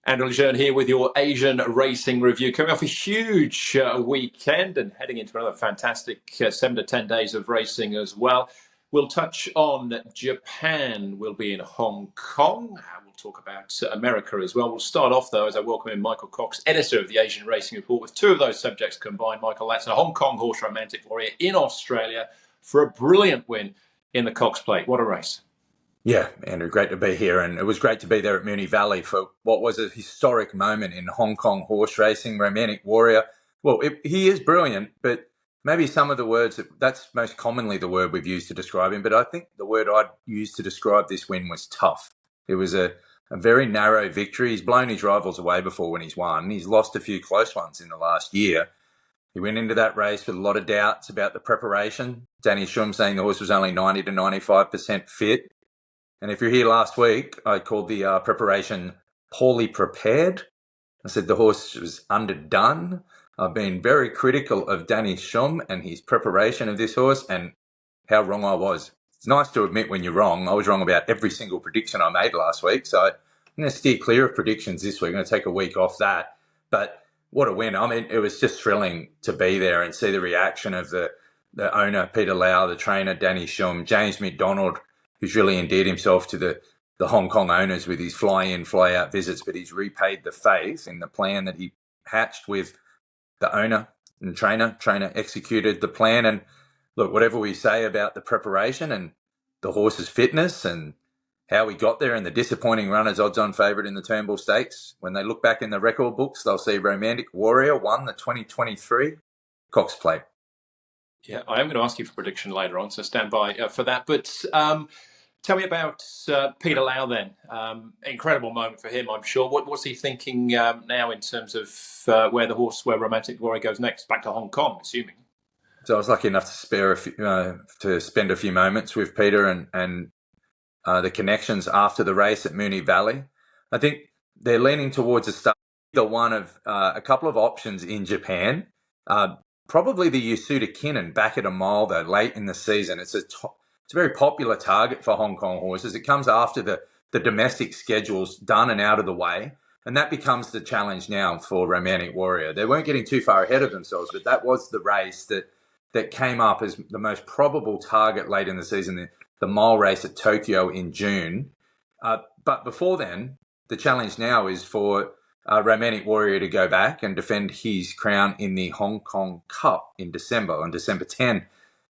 Andrew Jeune here with your Asian racing review. Coming off a huge weekend and heading into another fantastic 7 to 10 days of racing as well. We'll touch on Japan. We'll be in Hong Kong. We'll talk about America as well. We'll start off, though, as I welcome in Michael Cox, editor of the Asian Racing Report, with two of those subjects combined. Michael, that's a Hong Kong horse romantic warrior in Australia for a brilliant win in the Cox Plate. What a race. Yeah, Andrew, great to be here. And it was great to be there at Moonee Valley for what was a historic moment in Hong Kong horse racing. Romantic Warrior. Well, he is brilliant, but maybe some of the words, that's most commonly the word we've used to describe him. But I think the word I'd use to describe this win was tough. It was a very narrow victory. He's blown his rivals away before when he's won. He's lost a few close ones in the last year. He went into that race with a lot of doubts about the preparation. Danny Shum saying the horse was only 90 to 95% fit. And if you're here last week, I called the preparation poorly prepared. I said the horse was underdone. I've been very critical of Danny Shum and his preparation of this horse and how wrong I was. It's nice to admit when you're wrong. I was wrong about every single prediction I made last week. So I'm going to steer clear of predictions this week. I'm going to take a week off that. But what a win. I mean, it was just thrilling to be there and see the reaction of the owner, Peter Lau, the trainer, Danny Shum, James McDonald, who's really endeared himself to the Hong Kong owners with his fly-in, fly-out visits, but he's repaid the faith in the plan that he hatched with the owner and trainer. Trainer executed the plan. And look, whatever we say about the preparation and the horse's fitness and how we got there and the disappointing run as odds-on favourite in the Turnbull Stakes, when they look back in the record books, they'll see Romantic Warrior won the 2023 Cox Plate. Yeah, I am going to ask you for prediction later on, so stand by for that. But tell me about Peter Lau then. Incredible moment for him, I'm sure. What's he thinking now in terms of where Romantic Warrior goes next? Back to Hong Kong, assuming. So I was lucky enough to spend a few moments with Peter and the connections after the race at Moonee Valley. I think they're leaning towards either one of a couple of options in Japan. Probably the Yasuda Kinnan back at a mile, though, late in the season. It's a very popular target for Hong Kong horses. It comes after the domestic schedule's done and out of the way. And that becomes the challenge now for Romantic Warrior. They weren't getting too far ahead of themselves, but that was the race that came up as the most probable target late in the season, the mile race at Tokyo in June. But before then, the challenge now is for Romantic Warrior to go back and defend his crown in the Hong Kong Cup in December, on December 10.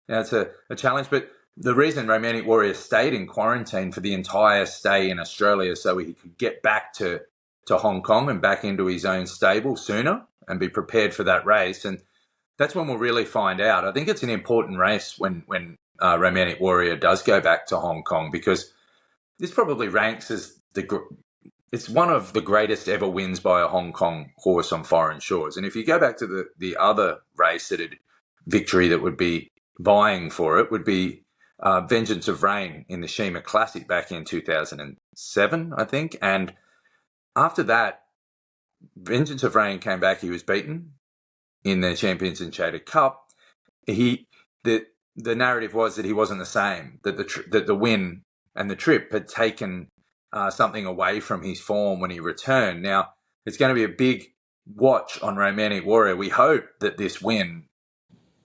Now, it's a challenge, but the reason Romantic Warrior stayed in quarantine for the entire stay in Australia so he could get back to Hong Kong and back into his own stable sooner and be prepared for that race. And that's when we'll really find out. I think it's an important race when Romantic Warrior does go back to Hong Kong, because this probably ranks as it's one of the greatest ever wins by a Hong Kong horse on foreign shores. And if you go back to the other race victory that would be vying for it, would be Vengeance of Rain in the Shima Classic back in 2007, I think. And after that, Vengeance of Rain came back. He was beaten in the Champions Enchanted Cup. The narrative was that he wasn't the same, that the win and the trip had taken something away from his form when he returned. Now, it's going to be a big watch on Romantic Warrior. We hope that this win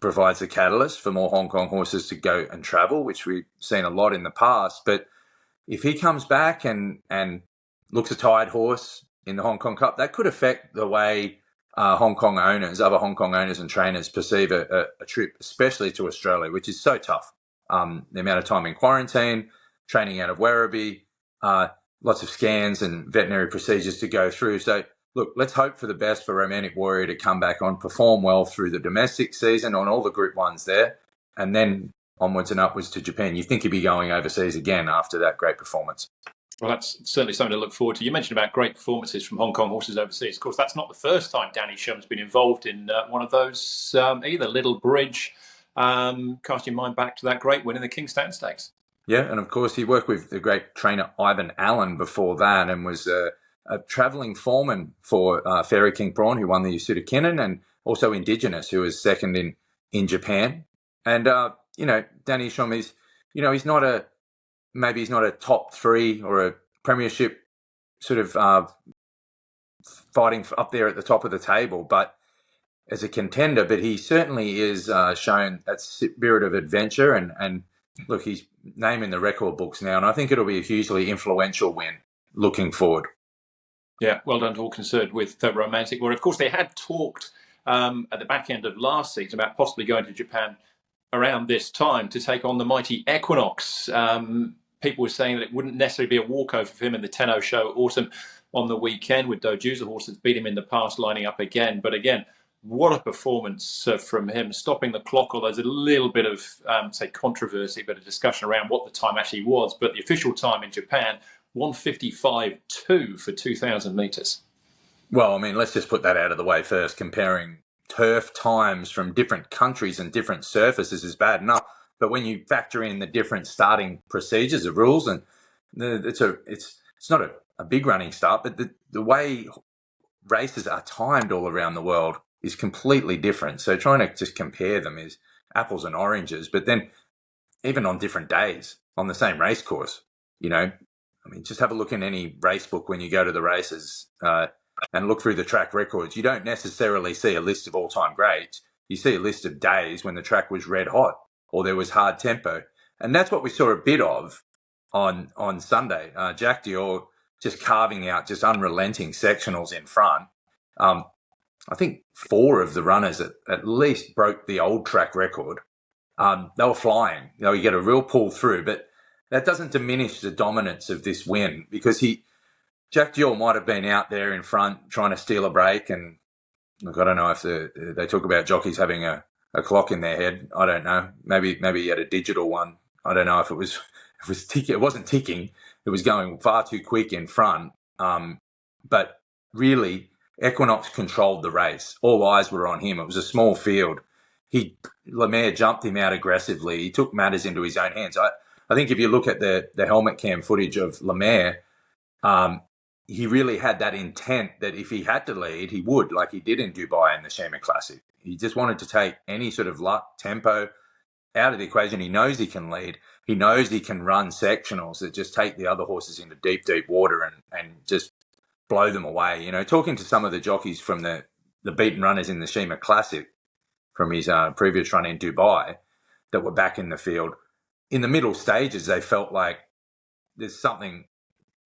provides a catalyst for more Hong Kong horses to go and travel, which we've seen a lot in the past. But if he comes back and looks a tired horse in the Hong Kong Cup, that could affect the way other Hong Kong owners and trainers perceive a trip, especially to Australia, which is so tough. The amount of time in quarantine, training out of Werribee, lots of scans and veterinary procedures to go through. So, look, let's hope for the best for Romantic Warrior to come back on, perform well through the domestic season on all the Group 1s there, and then onwards and upwards to Japan. You think he'd be going overseas again after that great performance. Well, that's certainly something to look forward to. You mentioned about great performances from Hong Kong horses overseas. Of course, that's not the first time Danny Shum's been involved in one of those, either Little Bridge, cast your mind back to that great win in the Kingstown Stakes. Yeah, and of course he worked with the great trainer Ivan Allen before that, and was a travelling foreman for Fairy King Prawn, who won the Yasuda Kinnan, and also Indigenous, who was second in Japan. And Danny Shum is, he's not a top three or a premiership sort of fighting up there at the top of the table, but as a contender. But he certainly is shown that spirit of adventure, and look, he's naming the record books now, and I think it'll be a hugely influential win looking forward. Yeah, well done to all concerned with Romantic Warrior. Of course, they had talked at the back end of last season about possibly going to Japan around this time to take on the mighty Equinox. People were saying that it wouldn't necessarily be a walkover for him in the Tenno Show Autumn on the weekend, with Doju's a horse that's beat him in the past lining up again. But again, what a performance from him, stopping the clock. Although there's a little bit of, say, controversy, but a discussion around what the time actually was. But the official time in Japan, 1:55.2 for 2,000 metres. Well, I mean, let's just put that out of the way first. Comparing turf times from different countries and different surfaces is bad enough, but when you factor in the different starting procedures of rules, and it's not a big running start, but the way races are timed all around the world is completely different. So trying to just compare them is apples and oranges. But then even on different days on the same race course, I mean, just have a look in any race book when you go to the races and look through the track records. You don't necessarily see a list of all-time greats. You see a list of days when the track was red hot or there was hard tempo. And that's what we saw a bit of on Sunday. Jack Dior just carving out just unrelenting sectionals in front. I think 4 of the runners at least broke the old track record. They were flying. You get a real pull through, but that doesn't diminish the dominance of this win, because Jack Dior might have been out there in front trying to steal a break. And look, I don't know if they talk about jockeys having a clock in their head. I don't know. Maybe he had a digital one. I don't know if it was ticking. It wasn't ticking. It was going far too quick in front. But really, Equinox controlled the race. All eyes were on him. It was a small field. Lemaire jumped him out aggressively. He took matters into his own hands. I think if you look at the helmet cam footage of Lemaire, he really had that intent that if he had to lead, he would, like he did in Dubai in the Shima Classic. He just wanted to take any sort of luck, tempo out of the equation. He knows he can lead. He knows he can run sectionals that just take the other horses into deep, deep water and just blow them away. Talking to some of the jockeys from the beaten runners in the Shima Classic from his previous run in Dubai that were back in the field, in the middle stages, they felt like there's something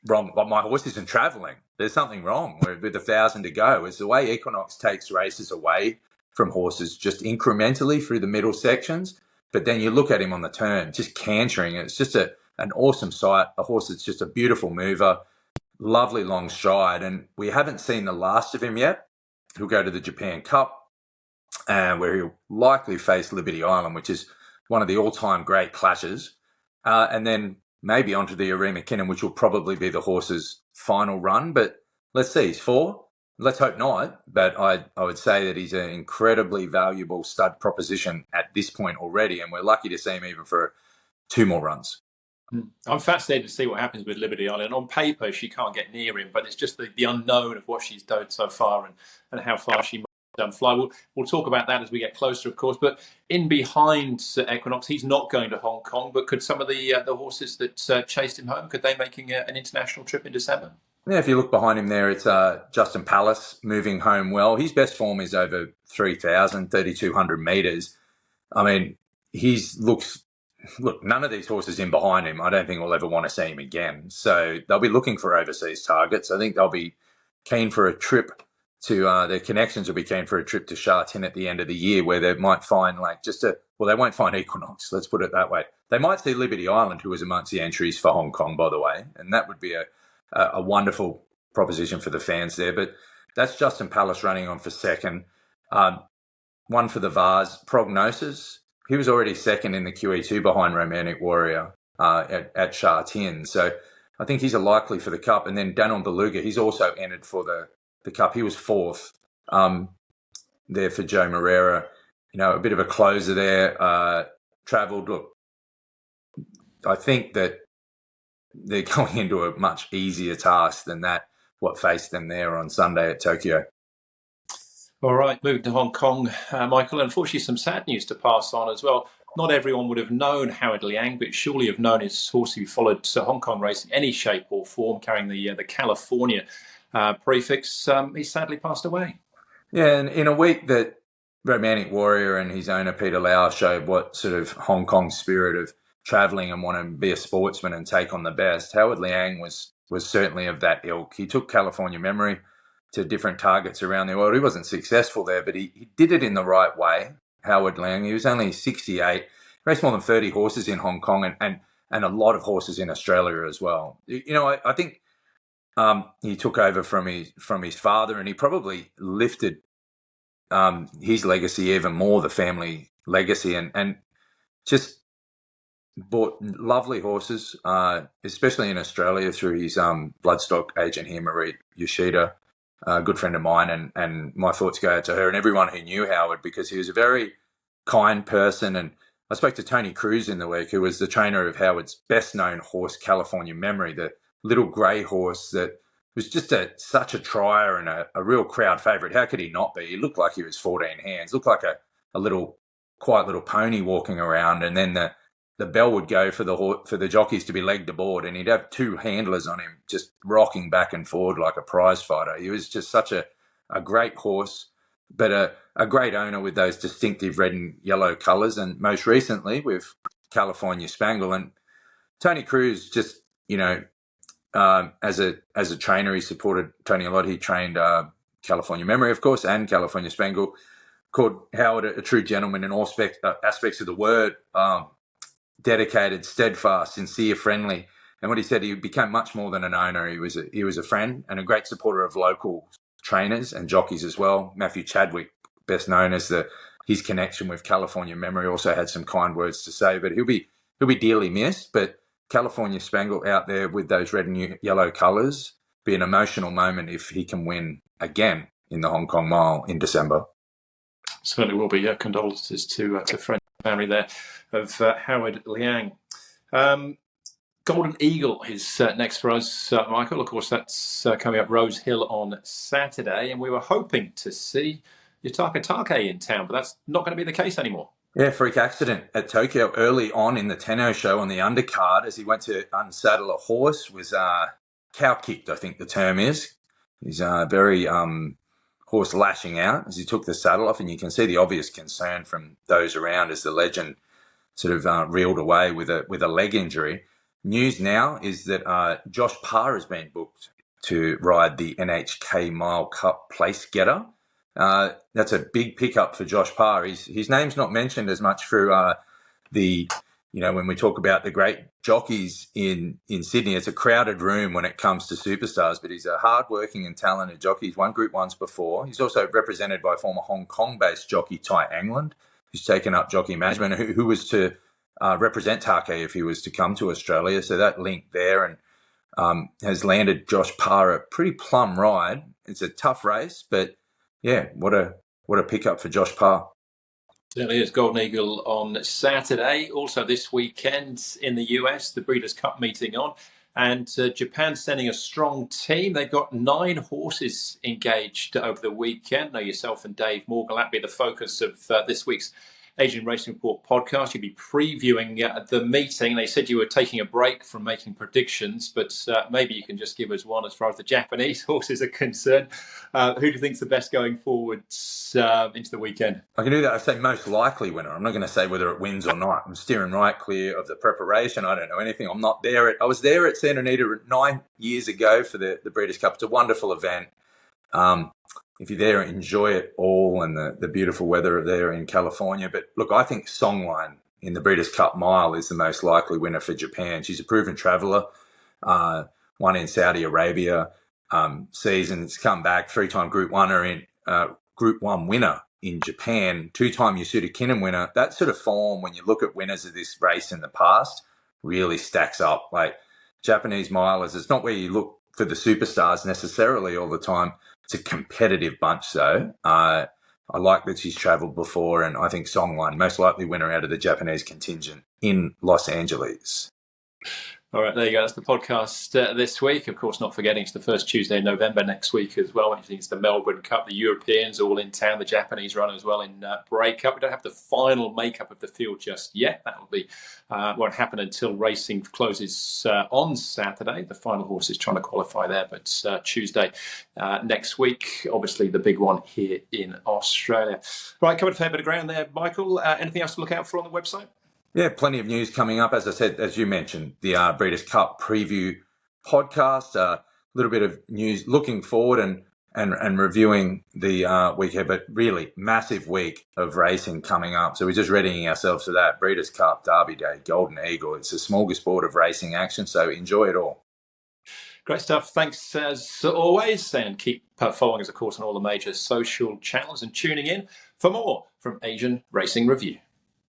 wrong. But my horse isn't travelling. There's something wrong with 1,000 to go. It's the way Equinox takes races away from horses just incrementally through the middle sections. But then you look at him on the turn, just cantering. It's just an awesome sight. A horse that's just a beautiful mover, lovely long stride. And we haven't seen the last of him yet. He'll go to the Japan Cup, where he'll likely face Liberty Island, which is one of the all-time great clashes. And then maybe onto the Arima Kinnon, which will probably be the horse's final run. But let's see, he's 4. Let's hope not. But I would say that he's an incredibly valuable stud proposition at this point already, and we're lucky to see him even for 2 more runs. I'm fascinated to see what happens with Liberty Island. On paper, she can't get near him, but it's just the unknown of what she's done so far and how far she might fly. We'll talk about that as we get closer, of course. But in behind Equinox, he's not going to Hong Kong. But could some of the horses that chased him home, could they making an international trip in December? Yeah, if you look behind him there, it's Justin Palace moving home well. His best form is over 3,000, 3,200 metres. I mean, look, none of these horses in behind him, I don't think we'll ever want to see him again. So they'll be looking for overseas targets. I think they'll be keen for a trip to, their connections will be keen for a trip to Sha Tin at the end of the year, where they might find they won't find Equinox, let's put it that way. They might see Liberty Island, who was amongst the entries for Hong Kong, by the way, and that would be a wonderful proposition for the fans there. But that's Justin Palace running on for second. One for the Vase, Prognosis. He was already second in the QE2 behind Romantic Warrior at Sha Tin. So I think he's a likely for the Cup. And then Danon Beluga, he's also entered for the Cup. He was 4th there for Joe Moreira. A bit of a closer there. Travelled. Look, I think that they're going into a much easier task than what faced them there on Sunday at Tokyo. All right, moving to Hong Kong, Michael. Unfortunately, some sad news to pass on as well. Not everyone would have known Howard Liang, but surely have known his horse who followed Hong Kong racing any shape or form, carrying the California prefix, he sadly passed away. Yeah, and in a week that Romantic Warrior and his owner Peter Lau showed what sort of Hong Kong spirit of travelling and wanting to be a sportsman and take on the best, Howard Liang was certainly of that ilk. He took California Memory to different targets around the world. He wasn't successful there, but he did it in the right way. Howard Liang, he was only 68, raced more than 30 horses in Hong Kong and a lot of horses in Australia as well. You know, I think he took over from his father, and he probably lifted his legacy even more, the family legacy, and just bought lovely horses, especially in Australia through his bloodstock agent here, Marie Yoshida, a good friend of mine, and my thoughts go out to her and everyone who knew Howard, because he was a very kind person. And I spoke to Tony Cruz in the week, who was the trainer of Howard's best-known horse, California Memory, the little grey horse that was just such a trier and a real crowd favourite. How could he not be? He looked like he was 14 hands, looked like a little, quiet little pony walking around, and then the bell would go for the jockeys to be legged aboard, and he'd have two handlers on him just rocking back and forward like a prize fighter. He was just such a great horse, but a great owner with those distinctive red and yellow colours, and most recently with California Spangle. And Tony Cruz just, you know, as a trainer, he supported Tony a lot. He trained California Memory, of course, and California Spangle. Called Howard a true gentleman in all aspects of the word. Dedicated, steadfast, sincere, friendly. And what he said, he became much more than an owner. He was a friend and a great supporter of local trainers and jockeys as well. Matthew Chadwick, best known as his connection with California Memory, also had some kind words to say. But he'll be dearly missed. But California Spangle out there with those red and yellow colours, be an emotional moment if he can win again in the Hong Kong Mile in December. Certainly will be. Condolences to friend and family there of Howard Liang. Golden Eagle is next for us, Michael. Of course, that's coming up Rose Hill on Saturday, and we were hoping to see Yutaka Take in town, but that's not going to be the case anymore. Yeah, freak accident at Tokyo early on in the Tenno show on the undercard as he went to unsaddle a horse, was cow-kicked, I think the term is. He's very horse lashing out as he took the saddle off, and you can see the obvious concern from those around as the legend sort of reeled away with a leg injury. News now is that Josh Parr has been booked to ride the NHK Mile Cup place getter. That's a big pickup for Josh Parr. His name's not mentioned as much through when we talk about the great jockeys in Sydney. It's a crowded room when it comes to superstars, but he's a hard-working and talented jockey. He's won Group 1s before. He's also represented by former Hong Kong-based jockey Ty England, who's taken up jockey management, who was to represent Take if he was to come to Australia. So that link there, and has landed Josh Parr a pretty plum ride. It's a tough race, but yeah, what a pickup for Josh Parr. Certainly is. Golden Eagle on Saturday. Also this weekend in the US, the Breeders' Cup meeting on. And Japan sending a strong team. They've got 9 horses engaged over the weekend. Now, yourself and Dave Morgan, that'll be the focus of this week's Asian Racing Report podcast. You'll be previewing the meeting. They said you were taking a break from making predictions, but maybe you can just give us one as far as the Japanese horses are concerned. Who do you think's the best going forward into the weekend? I can do that. I say most likely winner. I'm not going to say whether it wins or not. I'm steering right clear of the preparation. I don't know anything. I'm not there. I was there at Santa Anita 9 years ago for the Breeders' Cup. It's a wonderful event. If you're there, enjoy it all, and the beautiful weather there in California. But look, I think Songline in the Breeders' Cup Mile is the most likely winner for Japan. She's a proven traveller, won in Saudi Arabia, seasons, come back, 3-time Group 1 winner in Japan, 2-time Yasuda Kinnan winner. That sort of form, when you look at winners of this race in the past, really stacks up. Like Japanese milers, it's not where you look for the superstars necessarily all the time. It's a competitive bunch, though. I like that she's travelled before, and I think Songline, most likely winner out of the Japanese contingent in Los Angeles. All right, there you go. That's the podcast this week. Of course, not forgetting it's the first Tuesday in November next week as well, which means the Melbourne Cup, the Europeans all in town, the Japanese run as well in breakup. We don't have the final makeup of the field just yet. That will be won't happen until racing closes on Saturday. The final horse is trying to qualify there, but Tuesday next week, obviously the big one here in Australia. Right, covered a fair bit of ground there, Michael. Anything else to look out for on the website? Yeah, plenty of news coming up. As I said, as you mentioned, the Breeders' Cup preview podcast, a little bit of news looking forward and reviewing the week ahead, but really massive week of racing coming up. So we're just readying ourselves for that. Breeders' Cup, Derby Day, Golden Eagle. It's a smorgasbord of racing action, so enjoy it all. Great stuff. Thanks as always. And keep following us, of course, on all the major social channels and tuning in for more from Asian Racing Review.